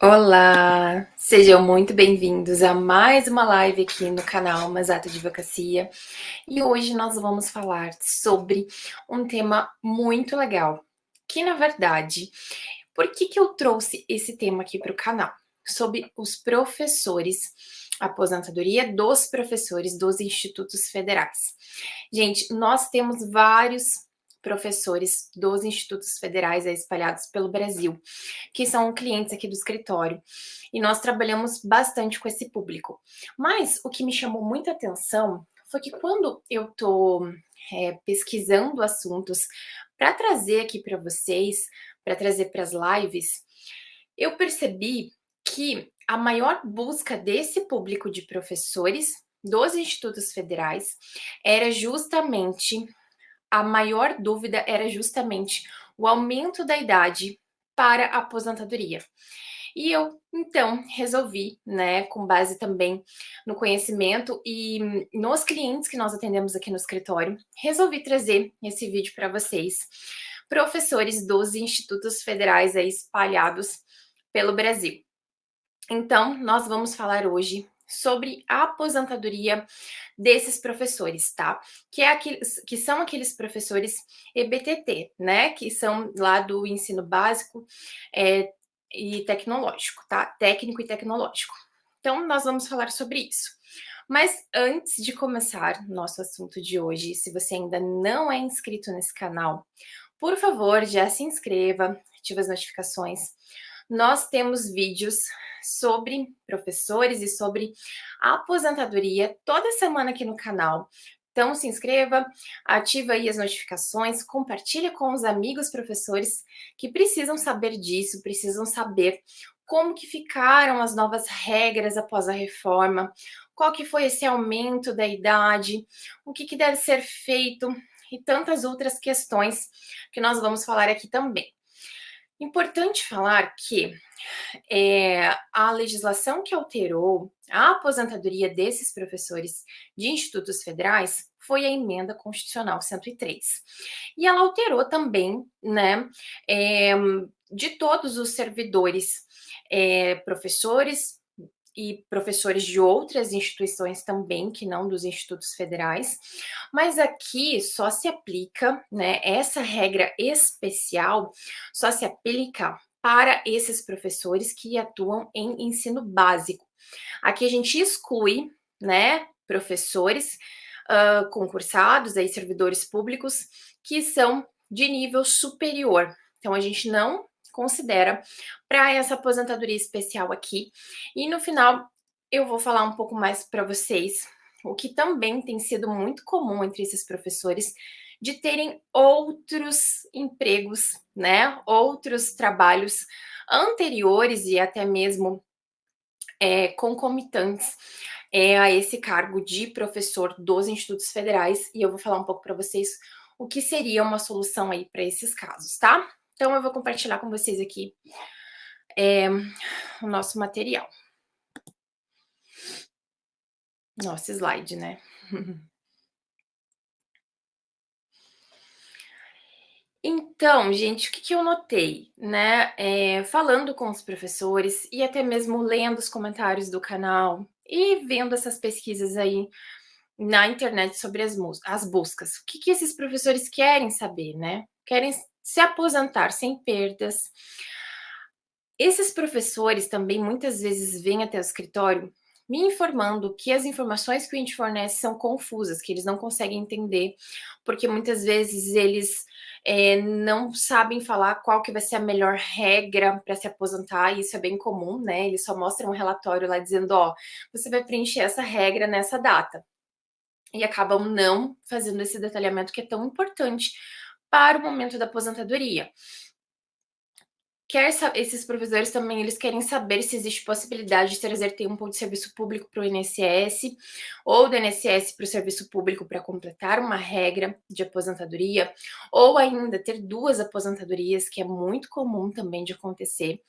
Olá, sejam muito bem-vindos a mais uma live aqui no canal Masato Advocacia. E hoje nós vamos falar sobre um tema muito legal, que na verdade, por que eu trouxe esse tema aqui para o canal? Sobre os professores, a aposentadoria dos professores dos institutos federais. Gente, nós temos vários professores dos institutos federais espalhados pelo Brasil, que são clientes aqui do escritório, e nós trabalhamos bastante com esse público. Mas o que me chamou muita atenção foi que quando eu estou pesquisando assuntos para trazer aqui para vocês, para trazer para as lives, eu percebi que a maior busca desse público de professores dos institutos federais era justamente a maior dúvida era justamente o aumento da idade para a aposentadoria. E eu, então, resolvi, né, com base também no conhecimento e nos clientes que nós atendemos aqui no escritório, resolvi trazer esse vídeo para vocês, professores dos institutos federais aí espalhados pelo Brasil. Então, nós vamos falar hoje sobre a aposentadoria desses professores, tá? Que são aqueles professores EBTT, né? Que são lá do ensino básico e tecnológico, tá? Técnico e tecnológico. Então, nós vamos falar sobre isso. Mas antes de começar nosso assunto de hoje, se você ainda não é inscrito nesse canal, por favor, já se inscreva, ative as notificações. Nós temos vídeos sobre professores e sobre a aposentadoria toda semana aqui no canal. Então, se inscreva, ativa aí as notificações, compartilha com os amigos professores que precisam saber disso, precisam saber como que ficaram as novas regras após a reforma, qual que foi esse aumento da idade, o que deve ser feito e tantas outras questões que nós vamos falar aqui também. Importante falar que a legislação que alterou a aposentadoria desses professores de institutos federais foi a emenda constitucional 103. E ela alterou também, né, de todos os servidores, professores e professores de outras instituições também, que não dos institutos federais, mas aqui só se aplica, né, essa regra especial só se aplica para esses professores que atuam em ensino básico. Aqui a gente exclui, né, professores concursados, aí servidores públicos, que são de nível superior. Então a gente não considera para essa aposentadoria especial aqui. E no final eu vou falar um pouco mais para vocês o que também tem sido muito comum entre esses professores de terem outros empregos, né? Outros trabalhos anteriores e até mesmo concomitantes a esse cargo de professor dos institutos federais. E eu vou falar um pouco para vocês o que seria uma solução aí para esses casos, tá? Então eu vou compartilhar com vocês aqui o nosso material. Nosso slide, né? Então, gente, o que eu notei, né? Falando com os professores e até mesmo lendo os comentários do canal e vendo essas pesquisas aí na internet sobre as buscas. O que esses professores querem saber, né? Querem se aposentar sem perdas. Esses professores também muitas vezes vêm até o escritório me informando que as informações que a gente fornece são confusas, que eles não conseguem entender, porque muitas vezes eles não sabem falar qual que vai ser a melhor regra para se aposentar, e isso é bem comum, né? Eles só mostram um relatório lá dizendo, ó, você vai preencher essa regra nessa data. E acabam não fazendo esse detalhamento que é tão importante para o momento da aposentadoria. Esses professores também eles querem saber se existe possibilidade de trazer tempo de serviço público para o INSS ou do INSS para o serviço público para completar uma regra de aposentadoria, ou ainda ter duas aposentadorias, que é muito comum também de acontecer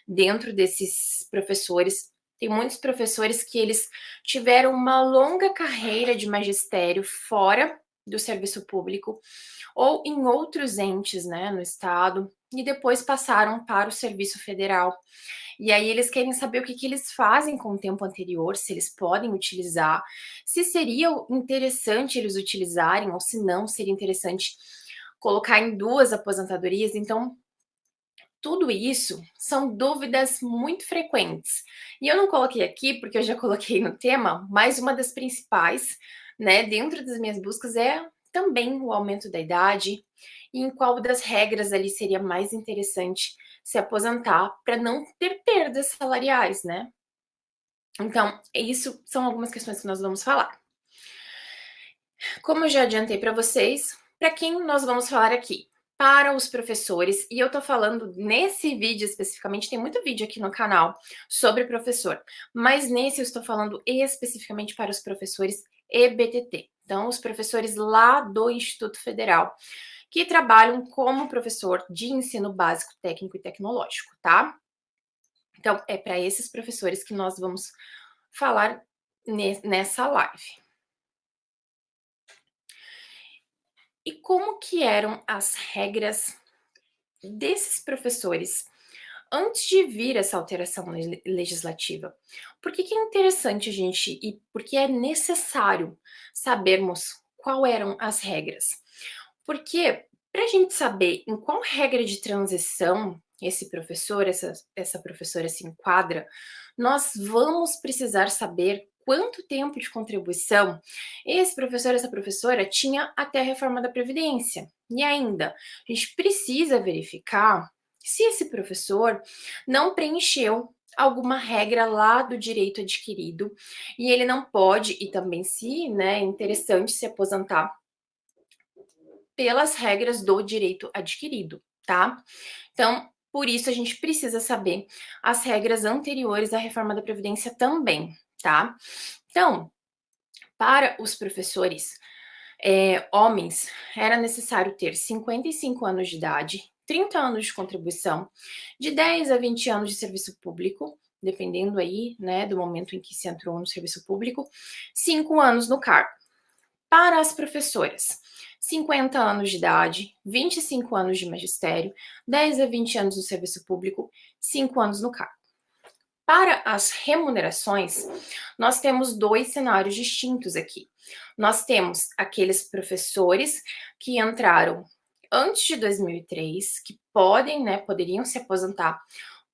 dentro desses professores. Tem muitos professores que eles tiveram uma longa carreira de magistério fora do serviço público ou em outros entes, né, no estado, e depois passaram para o Serviço Federal. E aí eles querem saber o que eles fazem com o tempo anterior, se eles podem utilizar, se seria interessante eles utilizarem, ou se não seria interessante colocar em 2 aposentadorias. Então, tudo isso são dúvidas muito frequentes. E eu não coloquei aqui, porque eu já coloquei no tema, mas uma das principais, né, dentro das minhas buscas é também o aumento da idade e em qual das regras ali seria mais interessante se aposentar para não ter perdas salariais, né? Então, isso são algumas questões que nós vamos falar. Como eu já adiantei para vocês, para quem nós vamos falar aqui? Para os professores, e eu tô falando nesse vídeo especificamente, tem muito vídeo aqui no canal sobre professor, mas nesse eu estou falando especificamente para os professores EBTT. Então, os professores lá do Instituto Federal, que trabalham como professor de ensino básico, técnico e tecnológico, tá? Então, é para esses professores que nós vamos falar nessa live. E como que eram as regras desses professores antes de vir essa alteração legislativa? Por que é interessante a gente e por que é necessário sabermos qual eram as regras? Porque para a gente saber em qual regra de transição esse professor, essa professora se enquadra, nós vamos precisar saber quanto tempo de contribuição esse professor, essa professora tinha até a reforma da Previdência. E ainda, a gente precisa verificar se esse professor não preencheu alguma regra lá do direito adquirido e ele não pode, e também se, né, é interessante se aposentar pelas regras do direito adquirido, tá? Então, por isso a gente precisa saber as regras anteriores à reforma da Previdência também, tá? Então, para os professores homens, era necessário ter 55 anos de idade, 30 anos de contribuição, de 10 a 20 anos de serviço público, dependendo aí, né, do momento em que se entrou no serviço público, 5 anos no cargo. Para as professoras, 50 anos de idade, 25 anos de magistério, 10 a 20 anos no serviço público, 5 anos no cargo. Para as remunerações, nós temos 2 cenários distintos aqui. Nós temos aqueles professores que entraram antes de 2003, que podem, né, poderiam se aposentar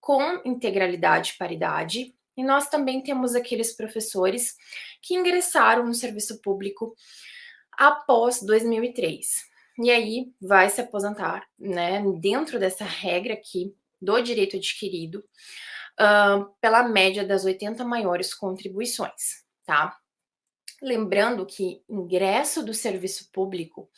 com integralidade e paridade, e nós também temos aqueles professores que ingressaram no serviço público após 2003. E aí vai se aposentar, né, dentro dessa regra aqui do direito adquirido, pela média das 80 maiores contribuições, tá? Lembrando que ingresso do serviço público,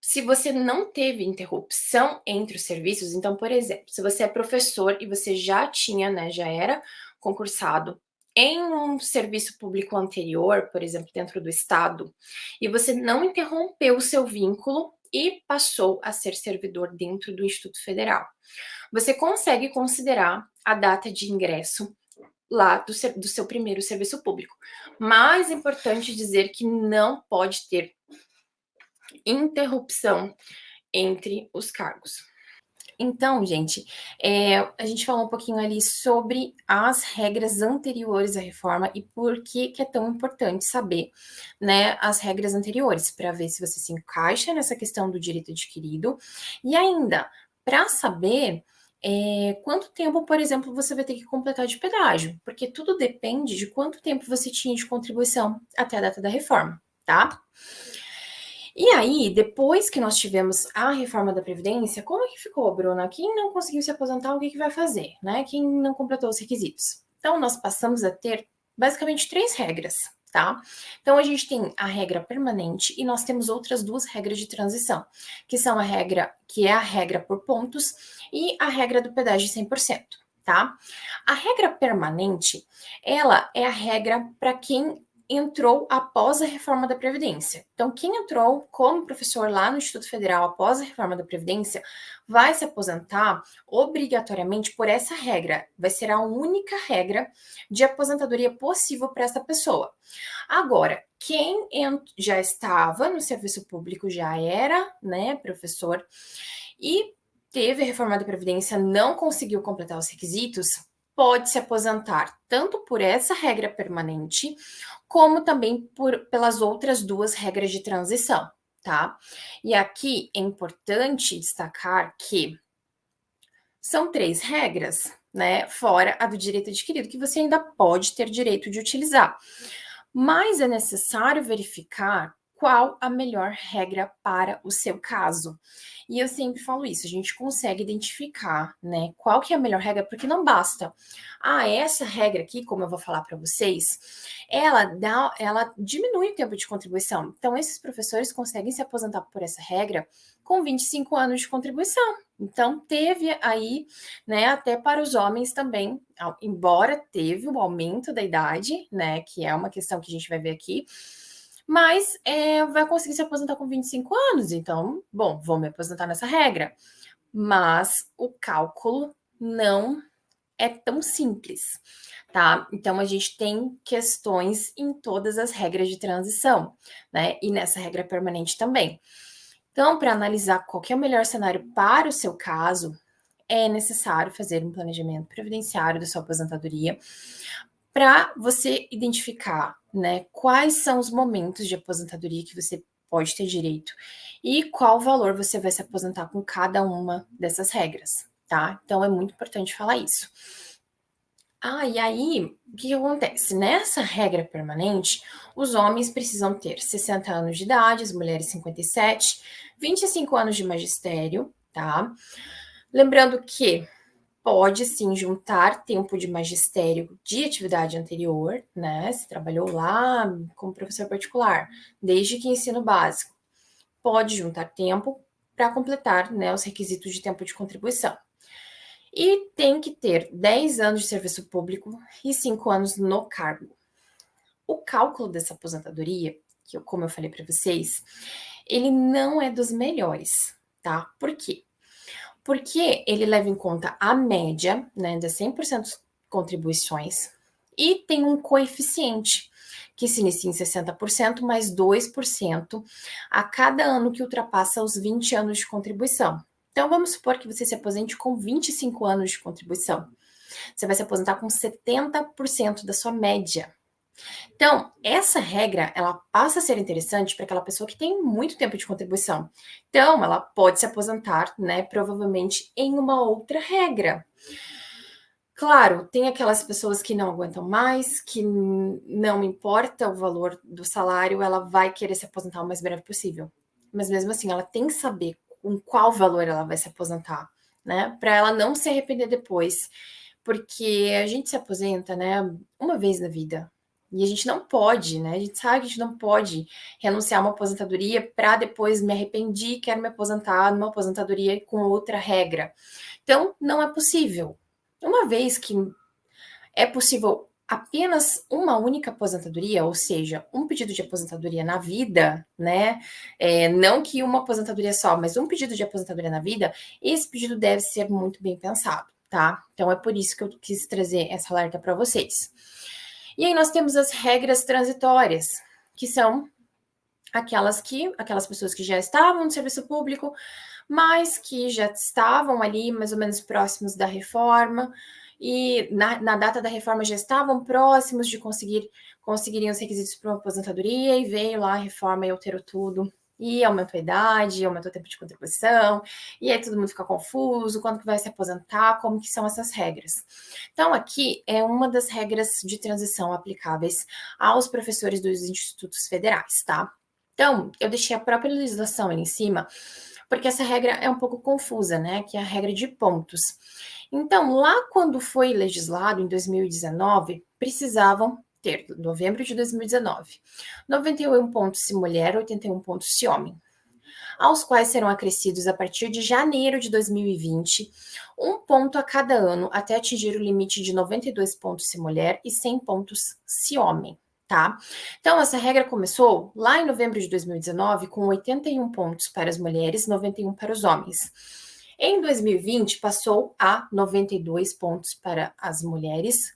se você não teve interrupção entre os serviços, então, por exemplo, se você é professor e você já tinha, né, já era concursado em um serviço público anterior, por exemplo, dentro do estado, e você não interrompeu o seu vínculo e passou a ser servidor dentro do Instituto Federal, você consegue considerar a data de ingresso lá do seu primeiro serviço público. Mais importante dizer que não pode ter interrupção entre os cargos. Então, gente, a gente falou um pouquinho ali sobre as regras anteriores à reforma e por que é tão importante saber, né, as regras anteriores, para ver se você se encaixa nessa questão do direito adquirido e ainda para saber quanto tempo, por exemplo, você vai ter que completar de pedágio, porque tudo depende de quanto tempo você tinha de contribuição até a data da reforma, tá? E aí, depois que nós tivemos a reforma da Previdência, como é que ficou, Bruna? Quem não conseguiu se aposentar, o que vai fazer, né? Quem não completou os requisitos? Então, nós passamos a ter basicamente 3 regras, tá? Então, a gente tem a regra permanente e nós temos outras 2 regras de transição, que são a regra, que é a regra por pontos e a regra do pedágio 100%, tá? A regra permanente, ela é a regra para quem entrou após a reforma da Previdência. Então, quem entrou como professor lá no Instituto Federal após a reforma da Previdência vai se aposentar obrigatoriamente por essa regra. Vai ser a única regra de aposentadoria possível para essa pessoa. Agora, quem já estava no serviço público, já era, né, professor, e teve a reforma da Previdência, não conseguiu completar os requisitos, pode se aposentar tanto por essa regra permanente, como também pelas outras duas regras de transição, tá? E aqui é importante destacar que são 3 regras, né? Fora a do direito adquirido, que você ainda pode ter direito de utilizar. Mas é necessário verificar qual a melhor regra para o seu caso. E eu sempre falo isso, a gente consegue identificar, né, qual que é a melhor regra, porque não basta. Ah, essa regra aqui, como eu vou falar para vocês, ela diminui o tempo de contribuição. Então, esses professores conseguem se aposentar por essa regra com 25 anos de contribuição. Então, teve aí, né, até para os homens também, embora teve um aumento da idade, né, que é uma questão que a gente vai ver aqui, mas vai conseguir se aposentar com 25 anos. Então, bom, vou me aposentar nessa regra. Mas o cálculo não é tão simples, tá? Então, a gente tem questões em todas as regras de transição, né? E nessa regra permanente também. Então, para analisar qual que é o melhor cenário para o seu caso, é necessário fazer um planejamento previdenciário da sua aposentadoria para você identificar, né, quais são os momentos de aposentadoria que você pode ter direito e qual valor você vai se aposentar com cada uma dessas regras, tá? Então é muito importante falar isso. Ah, e aí, o que acontece? Nessa regra permanente, os homens precisam ter 60 anos de idade, as mulheres 57, 25 anos de magistério, tá? Lembrando que pode sim juntar tempo de magistério de atividade anterior, né? Se trabalhou lá como professor particular, desde que ensino básico. Pode juntar tempo para completar, né, os requisitos de tempo de contribuição. E tem que ter 10 anos de serviço público e 5 anos no cargo. O cálculo dessa aposentadoria, que como eu falei para vocês, ele não é dos melhores, tá? Por quê? Porque ele leva em conta a média, né, das 100% contribuições e tem um coeficiente que se inicia em 60% mais 2% a cada ano que ultrapassa os 20 anos de contribuição. Então, vamos supor que você se aposente com 25 anos de contribuição. Você vai se aposentar com 70% da sua média. Então, essa regra, ela passa a ser interessante para aquela pessoa que tem muito tempo de contribuição. Então, ela pode se aposentar, né, provavelmente em uma outra regra. Claro, tem aquelas pessoas que não aguentam mais, que não importa o valor do salário, ela vai querer se aposentar o mais breve possível. Mas mesmo assim, ela tem que saber com qual valor ela vai se aposentar, né? Para ela não se arrepender depois. Porque a gente se aposenta, né, uma vez na vida. E a gente não pode, né? A gente sabe que a gente não pode renunciar a uma aposentadoria para depois me arrepender, quero me aposentar numa aposentadoria com outra regra. Então, não é possível. Uma vez que é possível apenas uma única aposentadoria, ou seja, um pedido de aposentadoria na vida, né? Não que uma aposentadoria só, mas um pedido de aposentadoria na vida, esse pedido deve ser muito bem pensado, tá? Então é por isso que eu quis trazer essa alerta para vocês. E aí nós temos as regras transitórias, que são aquelas pessoas que já estavam no serviço público, mas que já estavam ali mais ou menos próximos da reforma, e na data da reforma já estavam próximos de conseguirem os requisitos para uma aposentadoria, e veio lá a reforma e alterou tudo, e aumentou a idade, aumentou o tempo de contribuição, e aí todo mundo fica confuso, quando que vai se aposentar, como que são essas regras. Então, aqui é uma das regras de transição aplicáveis aos professores dos institutos federais, tá? Então, eu deixei a própria legislação ali em cima, porque essa regra é um pouco confusa, né? Que é a regra de pontos. Então, lá quando foi legislado, em 2019, precisavam ter, novembro de 2019, 91 pontos se mulher, 81 pontos se homem, aos quais serão acrescidos a partir de janeiro de 2020, um ponto a cada ano até atingir o limite de 92 pontos se mulher e 100 pontos se homem. Tá? Então, essa regra começou lá em novembro de 2019 com 81 pontos para as mulheres, 91 para os homens. Em 2020, passou a 92 pontos para as mulheres,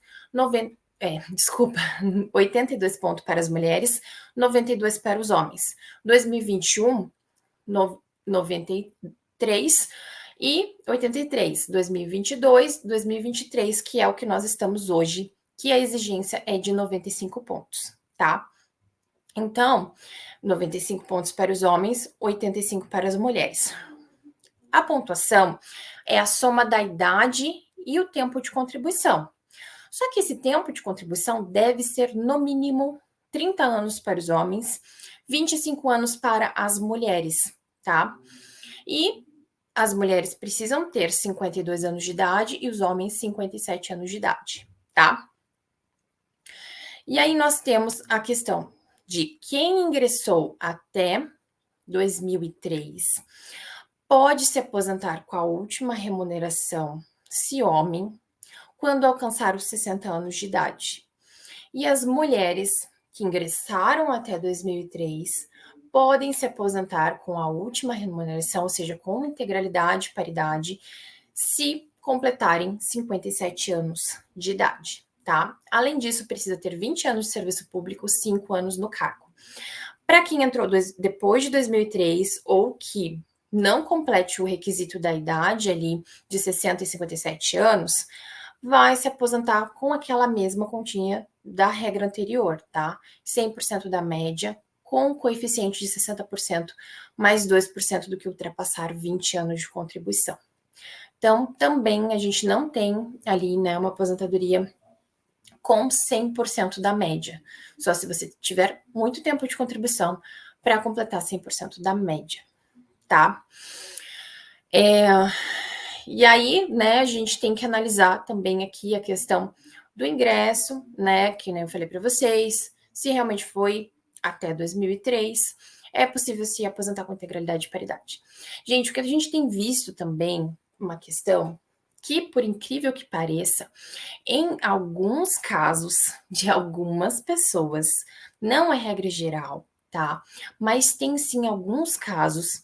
82 pontos para as mulheres, 92 para os homens. 2021, 93 E 83, 2022, 2023, que é o que nós estamos hoje, que a exigência é de 95 pontos, tá? Então, 95 pontos para os homens, 85 para as mulheres. A pontuação é a soma da idade e o tempo de contribuição. Só que esse tempo de contribuição deve ser no mínimo 30 anos para os homens, 25 anos para as mulheres, tá? E as mulheres precisam ter 52 anos de idade e os homens 57 anos de idade, tá? E aí nós temos a questão de quem ingressou até 2003 pode se aposentar com a última remuneração, se homem, quando alcançar os 60 anos de idade. E as mulheres que ingressaram até 2003 podem se aposentar com a última remuneração, ou seja, com integralidade, paridade, se completarem 57 anos de idade, tá? Além disso, precisa ter 20 anos de serviço público, 5 anos no cargo. Para quem entrou depois de 2003 ou que não complete o requisito da idade ali de 60 e 57 anos, vai se aposentar com aquela mesma continha da regra anterior, tá? 100% da média, com coeficiente de 60%, mais 2% do que ultrapassar 20 anos de contribuição. Então, também a gente não tem ali, né, uma aposentadoria com 100% da média, só se você tiver muito tempo de contribuição para completar 100% da média, tá? E aí, né, a gente tem que analisar também aqui a questão do ingresso, né, que nem eu falei para vocês, se realmente foi até 2003, é possível se aposentar com integralidade e paridade. Gente, o que a gente tem visto também, uma questão que, por incrível que pareça, em alguns casos de algumas pessoas, não é regra geral, tá? Mas tem sim alguns casos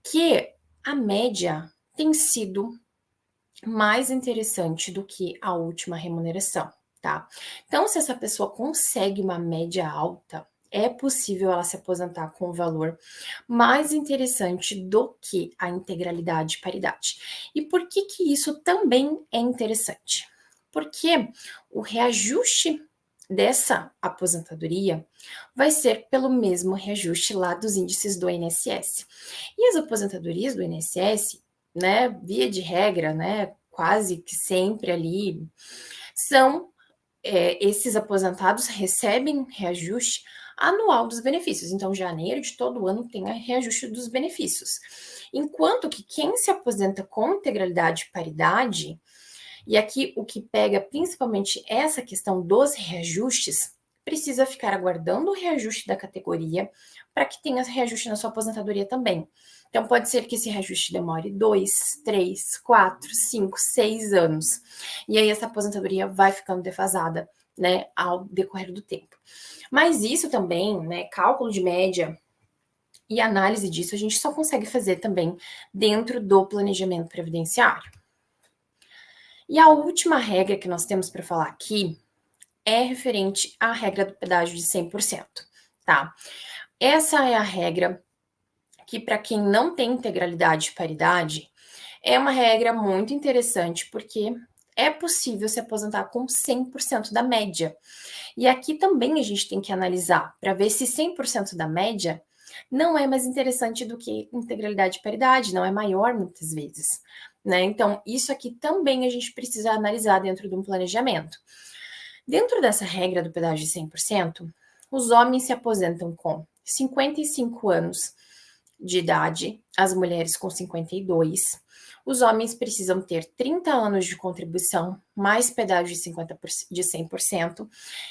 que a média tem sido mais interessante do que a última remuneração, tá? Então, se essa pessoa consegue uma média alta, é possível ela se aposentar com um valor mais interessante do que a integralidade e paridade. E por que que isso também é interessante? Porque o reajuste dessa aposentadoria vai ser pelo mesmo reajuste lá dos índices do INSS. E as aposentadorias do INSS, né, via de regra, né, quase que sempre ali, são esses aposentados recebem reajuste anual dos benefícios. Então, janeiro de todo ano tem a reajuste dos benefícios. Enquanto que quem se aposenta com integralidade e paridade, e aqui o que pega principalmente essa questão dos reajustes, precisa ficar aguardando o reajuste da categoria para que tenha reajuste na sua aposentadoria também. Então, pode ser que esse reajuste demore 2, 3, 4, 5, 6 anos. E aí, essa aposentadoria vai ficando defasada, né, ao decorrer do tempo. Mas isso também, né, cálculo de média e análise disso, a gente só consegue fazer também dentro do planejamento previdenciário. E a última regra que nós temos para falar aqui é referente à regra do pedágio de 100%, tá? Essa é a regra que, para quem não tem integralidade e paridade, é uma regra muito interessante, porque é possível se aposentar com 100% da média. E aqui também a gente tem que analisar para ver se 100% da média não é mais interessante do que integralidade e paridade, não é maior muitas vezes, né? Então, isso aqui também a gente precisa analisar dentro de um planejamento. Dentro dessa regra do pedágio de 100%, os homens se aposentam com 55 anos de idade, as mulheres com 52. Os homens precisam ter 30 anos de contribuição, mais pedágio de 100%,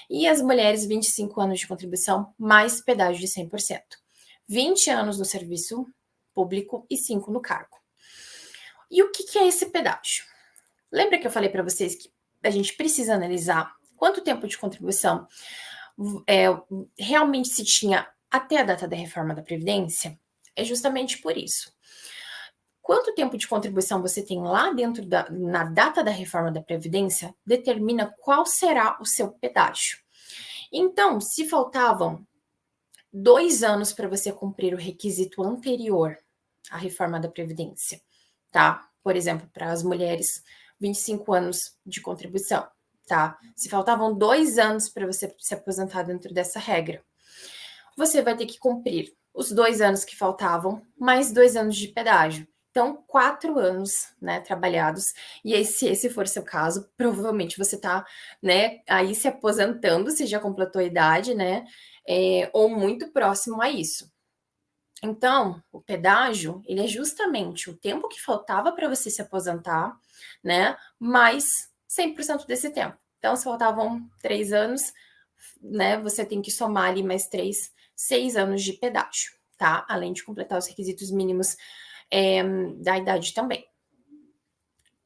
e as mulheres 25 anos de contribuição, mais pedágio de 100%. 20 anos no serviço público e 5 no cargo. E o que é esse pedágio? Lembra que eu falei para vocês que a gente precisa analisar quanto tempo de contribuição realmente se tinha até a data da reforma da Previdência? É justamente por isso. Quanto tempo de contribuição você tem lá dentro na data da reforma da Previdência determina qual será o seu pedágio. Então, se faltavam 2 anos para você cumprir o requisito anterior à reforma da Previdência, tá? por exemplo, para as mulheres, 25 anos de contribuição, tá? Se faltavam 2 anos para você se aposentar dentro dessa regra, você vai ter que cumprir os 2 anos que faltavam, mais 2 anos de pedágio. Então, 4 anos, né, trabalhados. E aí, se esse for seu caso, provavelmente você tá, né, aí se aposentando, se já completou a idade, né, ou muito próximo a isso. Então, o pedágio, ele é justamente o tempo que faltava para você se aposentar, né, mais 100% desse tempo. Então, se faltavam 3 anos, né, você tem que somar ali mais 3, 6 anos de pedágio, tá? Além de completar os requisitos mínimos da idade também.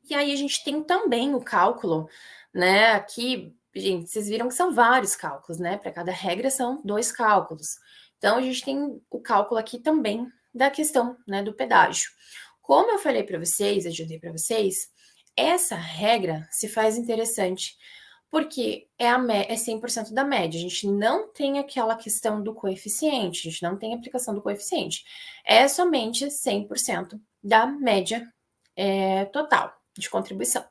E aí a gente tem também o cálculo, né? Aqui, gente, vocês viram que são vários cálculos, né? Para cada regra são 2 cálculos. Então a gente tem o cálculo aqui também da questão, né, do pedágio. Como eu falei para vocês, ajudei para vocês, essa regra se faz interessante porque é 100% da média. A gente não tem aquela questão do coeficiente, a gente não tem aplicação do coeficiente. É somente 100% da média total de contribuição.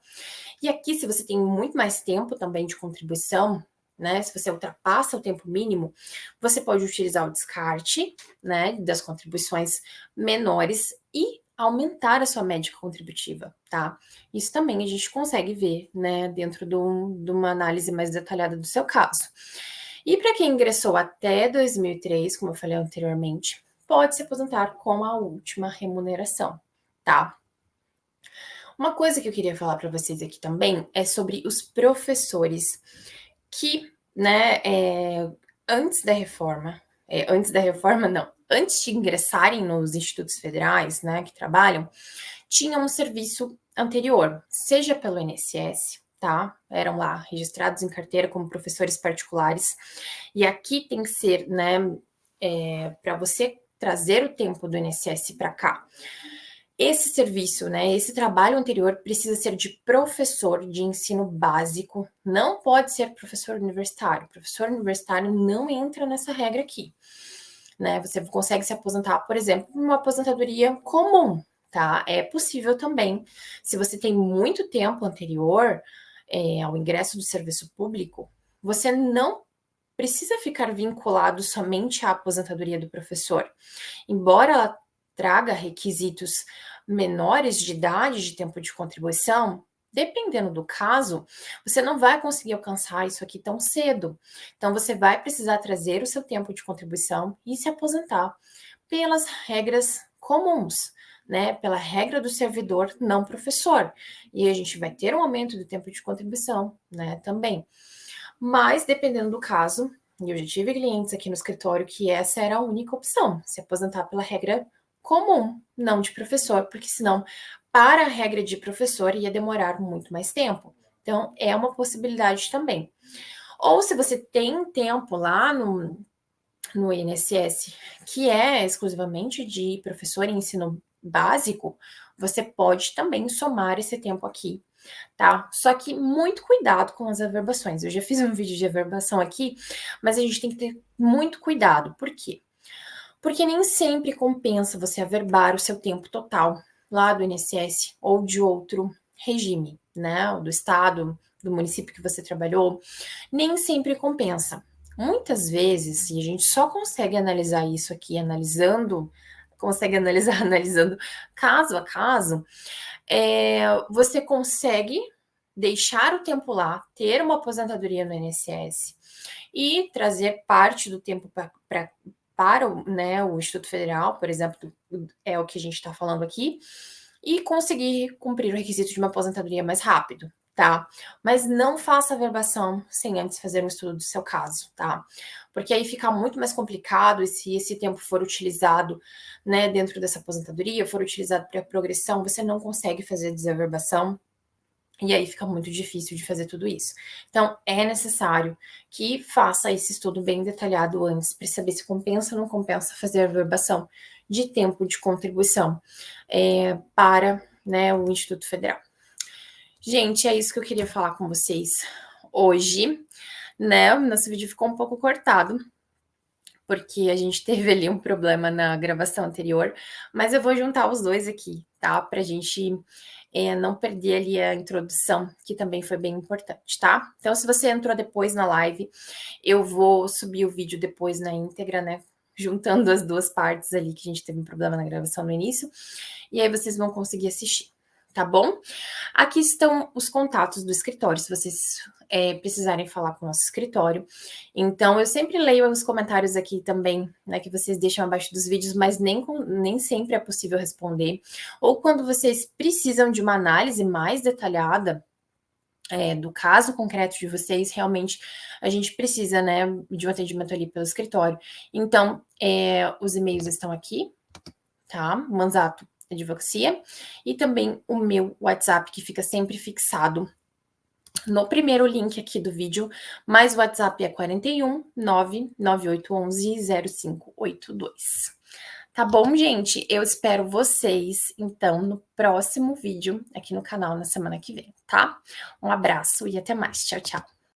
E aqui, se você tem muito mais tempo também de contribuição, né? Se você ultrapassa o tempo mínimo, você pode utilizar o descarte, né? Das contribuições menores e aumentar a sua média contributiva, tá? Isso também a gente consegue ver, né? Dentro de uma análise mais detalhada do seu caso. E para quem ingressou até 2003, como eu falei anteriormente, pode se aposentar com a última remuneração, tá? Uma coisa que eu queria falar para vocês aqui também é sobre os professores que, né, antes da reforma não, antes de ingressarem nos institutos federais, né, que trabalham, tinham um serviço anterior, seja pelo INSS, tá? Eram lá registrados em carteira como professores particulares, e aqui tem que ser, né, para você trazer o tempo do INSS para cá. Esse serviço, né, esse trabalho anterior precisa ser de professor de ensino básico, não pode ser professor universitário. Professor universitário não entra nessa regra aqui, né? Você consegue se aposentar, por exemplo, numa aposentadoria comum, tá? É possível também. Se você tem muito tempo anterior ao ingresso do serviço público, você não precisa ficar vinculado somente à aposentadoria do professor. Embora ela traga requisitos menores de idade de tempo de contribuição, dependendo do caso, você não vai conseguir alcançar isso aqui tão cedo. Então, você vai precisar trazer o seu tempo de contribuição e se aposentar pelas regras comuns, né? Pela regra do servidor não professor. E a gente vai ter um aumento do tempo de contribuição, né? Também. Mas, dependendo do caso, e eu já tive clientes aqui no escritório que essa era a única opção, se aposentar pela regra comum, não de professor, porque senão, para a regra de professor, ia demorar muito mais tempo. Então, é uma possibilidade também. Ou se você tem tempo lá no INSS, que é exclusivamente de professor em ensino básico, você pode também somar esse tempo aqui, tá? Só que muito cuidado com as averbações. Eu já fiz um vídeo de averbação aqui, mas a gente tem que ter muito cuidado. Por quê? Porque nem sempre compensa você averbar o seu tempo total lá do INSS ou de outro regime, né? Do estado, do município que você trabalhou, nem sempre compensa. Muitas vezes, e a gente só consegue analisar isso aqui analisando caso a caso, você consegue deixar o tempo lá, ter uma aposentadoria no INSS e trazer parte do tempo para o, né, o Instituto Federal, por exemplo, é o que a gente está falando aqui, e conseguir cumprir o requisito de uma aposentadoria mais rápido, tá? Mas não faça a verbação sem antes fazer um estudo do seu caso, tá? Porque aí fica muito mais complicado e se esse tempo for utilizado, né, dentro dessa aposentadoria, for utilizado para progressão, você não consegue fazer a desaverbação e aí fica muito difícil de fazer tudo isso. Então, é necessário que faça esse estudo bem detalhado antes, para saber se compensa ou não compensa fazer a verbação de tempo de contribuição para, né, o Instituto Federal. Gente, é isso que eu queria falar com vocês hoje, né? O nosso vídeo ficou um pouco cortado, porque a gente teve ali um problema na gravação anterior, mas eu vou juntar os dois aqui, tá? Pra gente não perder ali a introdução, que também foi bem importante, tá? Então, se você entrou depois na live, eu vou subir o vídeo depois na íntegra, né? Juntando as duas partes ali, que a gente teve um problema na gravação no início, e aí vocês vão conseguir assistir, tá bom? Aqui estão os contatos do escritório, se vocês precisarem falar com o nosso escritório. Então, eu sempre leio os comentários aqui também, né, que vocês deixam abaixo dos vídeos, mas nem sempre é possível responder. Ou quando vocês precisam de uma análise mais detalhada, do caso concreto de vocês, realmente a gente precisa, né, de um atendimento ali pelo escritório. Então, os e-mails estão aqui, tá? Manzato Advocacia, e também o meu WhatsApp, que fica sempre fixado no primeiro link aqui do vídeo, mas o WhatsApp é 41 99811 0582. Tá bom, gente? Eu espero vocês, então, no próximo vídeo aqui no canal na semana que vem, tá? Um abraço e até mais. Tchau, tchau.